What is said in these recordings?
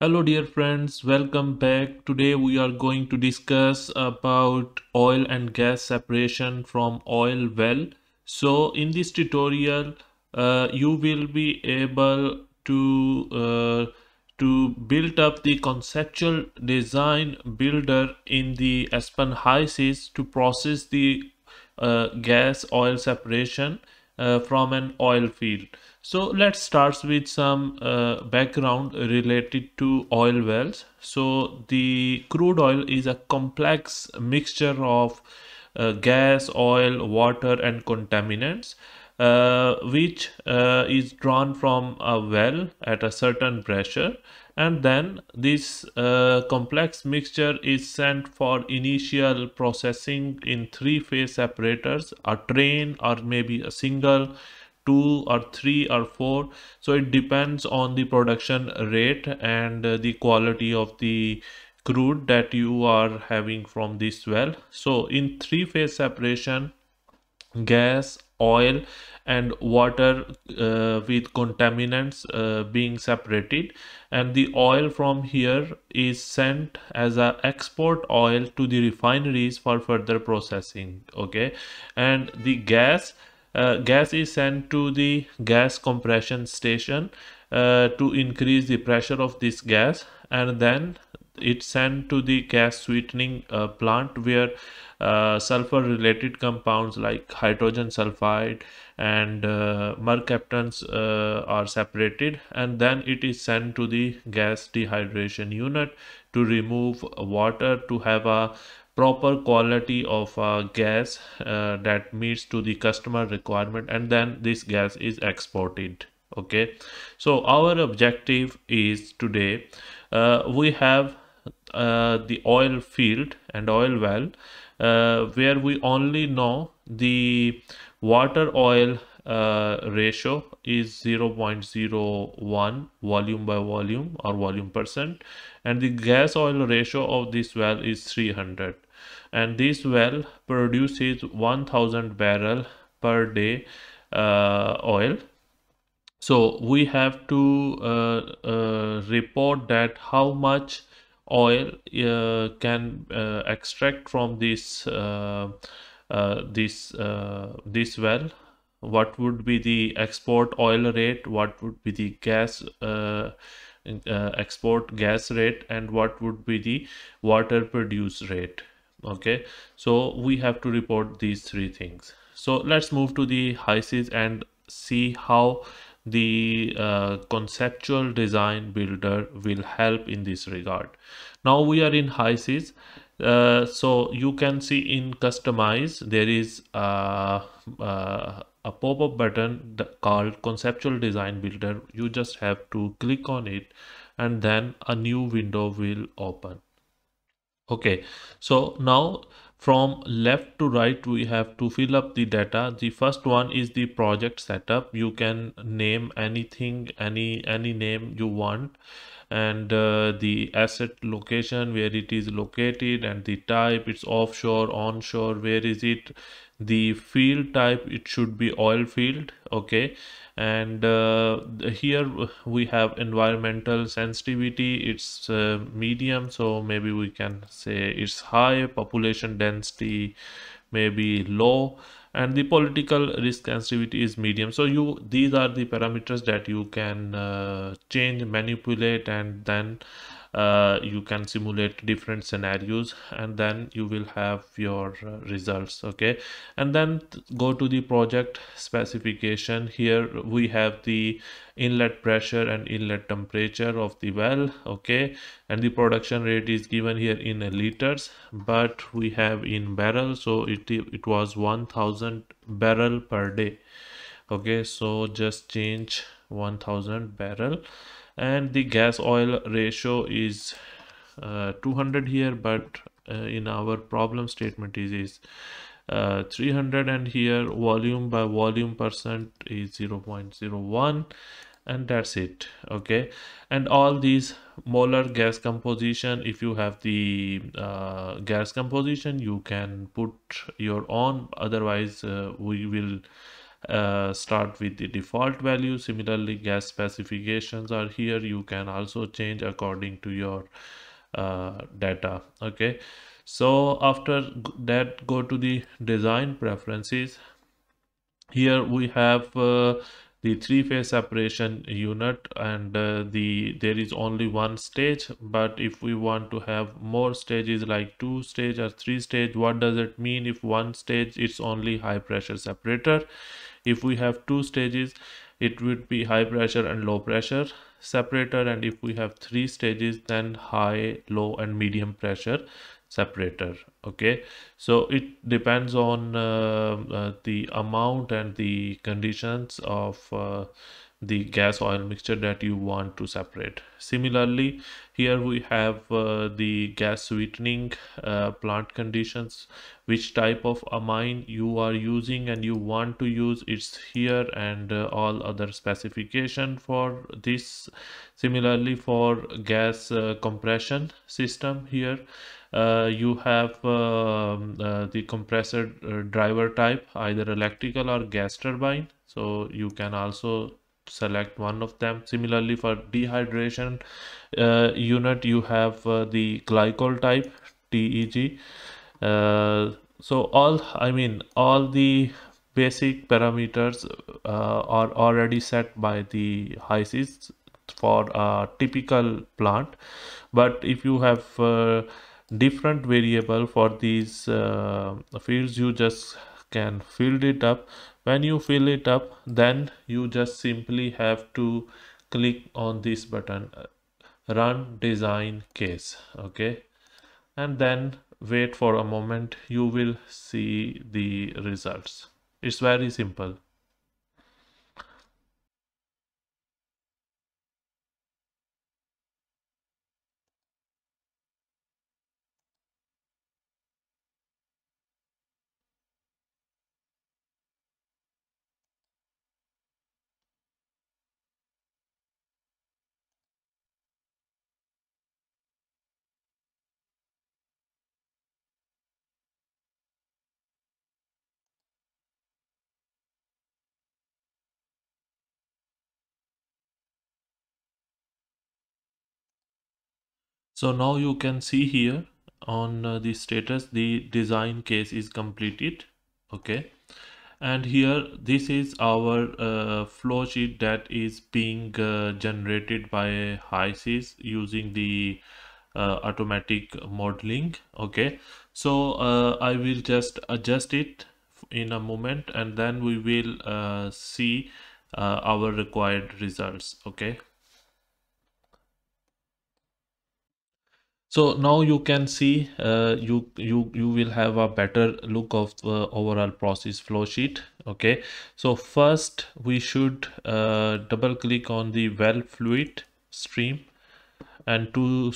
Hello dear friends, welcome back. Today we are going to discuss about oil and gas separation from oil well. So in this tutorial, you will be able to build up the conceptual design builder in the Aspen HYSYS to process the gas oil separation from an oil field. So let's start with some background related to oil wells. So the crude oil is a complex mixture of gas, oil, water, and contaminants, which is drawn from a well at a certain pressure, and then this complex mixture is sent for initial processing in three-phase separators, a train or maybe a single, two or three or four. So it depends on the production rate and the quality of the crude that you are having from this well. So in three-phase separation, gas, oil, and water with contaminants being separated, and the oil from here is sent as a export oil to the refineries for further processing. Okay, and the gas is sent to the gas compression station to increase the pressure of this gas, and then it's sent to the gas sweetening plant where sulfur related compounds like hydrogen sulfide and mercaptans are separated, and then it is sent to the gas dehydration unit to remove water to have a proper quality of gas that meets to the customer requirement, and then this gas is exported. Okay, so our objective is today we have the oil field and oil well where we only know the water oil ratio is 0.01 volume by volume or volume percent, and the gas oil ratio of this well is 300, and this well produces 1000 barrel per day oil. So we have to report that how much oil can extract from this well, what would be the export oil rate, what would be the gas export gas rate, and what would be the water produce rate. Okay, so we have to report these three things. So let's move to the HYSYS and see how the conceptual design builder will help in this regard. Now we are in HYSYS. So you can see in customize there is a pop-up button called conceptual design builder. You just have to click on it and then a new window will open. Okay, so now from left to right we have to fill up the data. The first one is the project setup. You can name anything, any name you want, and the asset location where it is located, and the type, it's offshore, onshore, where is it, the field type, it should be oil field. Okay, and here we have environmental sensitivity, it's medium, so maybe we can say it's high, population density maybe low, and the political risk sensitivity is medium. So you, these are the parameters that you can change, manipulate, and then you can simulate different scenarios, and then you will have your results. Okay, and then go to the project specification. Here we have the inlet pressure and inlet temperature of the well. Okay, and the production rate is given here in liters, but we have in barrel, so it was 1000 barrel per day. Okay, so just change 1000 barrel, and the gas oil ratio is 200 here, but in our problem statement is 300, and here volume by volume percent is 0.01, and that's it. Okay, and all these molar gas composition, if you have the gas composition, you can put your own, otherwise we will start with the default value. Similarly, gas specifications are here. You can also change according to your data. Okay, so after that, go to the design preferences. Here we have the three-phase separation unit, and there is only one stage. But if we want to have more stages, like two stage or three stage, what does it mean? If one stage, it's only high pressure separator. If we have two stages, it would be high pressure and low pressure separator. And if we have three stages, then high, low and medium pressure separator. Okay, so it depends on the amount and the conditions of the gas oil mixture that you want to separate. Similarly, here we have the gas sweetening plant conditions, which type of amine you are using and you want to use, it's here, and all other specification for this. Similarly, for gas compression system, here you have the compressor driver type, either electrical or gas turbine, so you can also select one of them. Similarly, for dehydration unit, you have the glycol type, TEG. So all the basic parameters are already set by the HYSYS for a typical plant. But if you have different variable for these fields, you just can fill it up. When you fill it up, then you just simply have to click on this button, run design case. Okay, and then wait for a moment, you will see the results. It's very simple. So now you can see here on the status, the design case is completed. Okay, and here this is our flow sheet that is being generated by HYSYS using the automatic modeling. Okay, so I will just adjust it in a moment, and then we will see our required results. Okay, so now you can see you will have a better look of overall process flow sheet. Okay, so first we should double click on the well fluid stream and to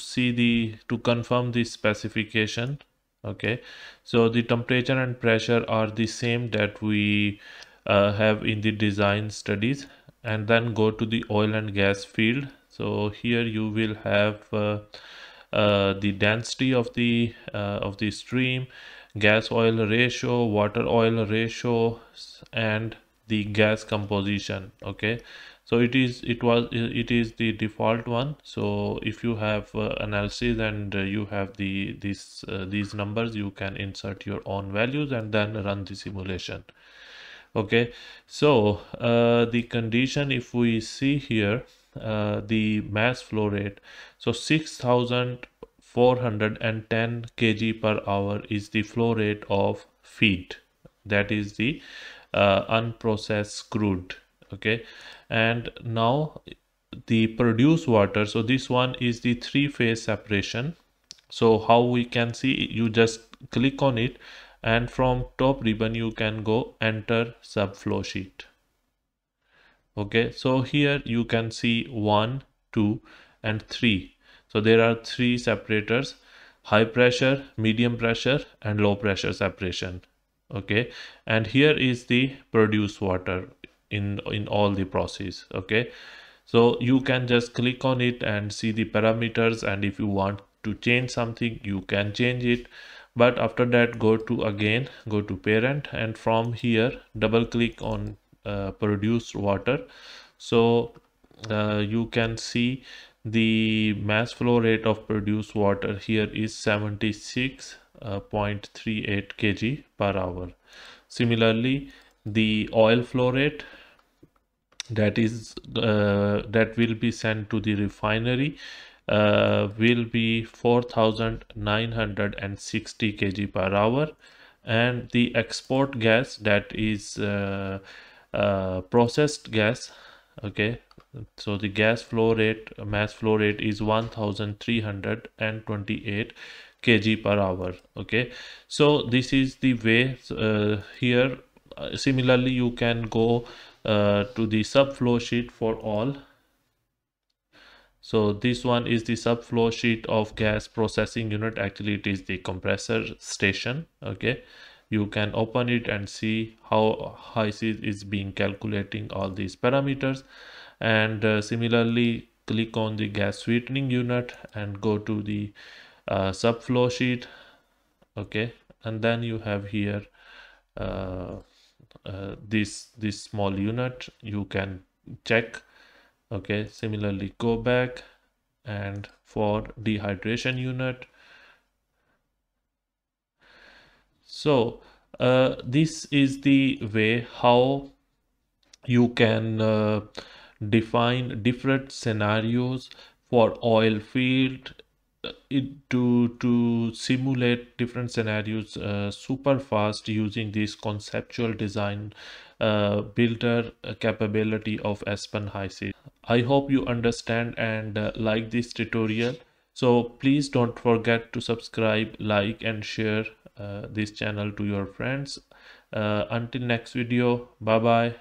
confirm the specification. Okay, so the temperature and pressure are the same that we have in the design studies. And then go to the oil and gas field. So here you will have the density of the stream, gas oil ratio, water oil ratio, and the gas composition. Okay, so it is the default one. So if you have analysis and you have these numbers, you can insert your own values and then run the simulation. Okay, so the condition, if we see here, the mass flow rate, so 6410 kg per hour is the flow rate of feed, that is the unprocessed crude. Okay, and now the produced water, so this one is the three-phase separation. So how we can see, you just click on it, and from top ribbon you can go enter subflow sheet. Okay, so here you can see 1, 2 and 3. So there are three separators: high pressure, medium pressure and low pressure separation. Okay, and here is the produced water in all the process. Okay, so you can just click on it and see the parameters, and if you want to change something, you can change it. But after that, go to parent, and from here double click on produced water. So you can see the mass flow rate of produced water here is 76.38 kg per hour. Similarly, the oil flow rate that will be sent to the refinery will be 4960 kg per hour, and the export gas, that is processed gas. Okay, so the gas flow rate, mass flow rate is 1328 kg per hour. Okay, so this is the way here. Similarly, you can go to the subflow sheet for all. So this one is the subflow sheet of gas processing unit. Actually, it is the compressor station. Okay, you can open it and see how HYSYS is being calculating all these parameters. And similarly, click on the gas sweetening unit and go to the subflow sheet. Okay, and then you have here uh, this small unit you can check. Okay, similarly go back, and for dehydration unit. So this is the way how you can define different scenarios for oil field, to simulate different scenarios super fast using this conceptual design builder capability of Aspen HYSYS. I hope you understand and like this tutorial. So please don't forget to subscribe, like, and share this channel to your friends. Until next video, bye bye.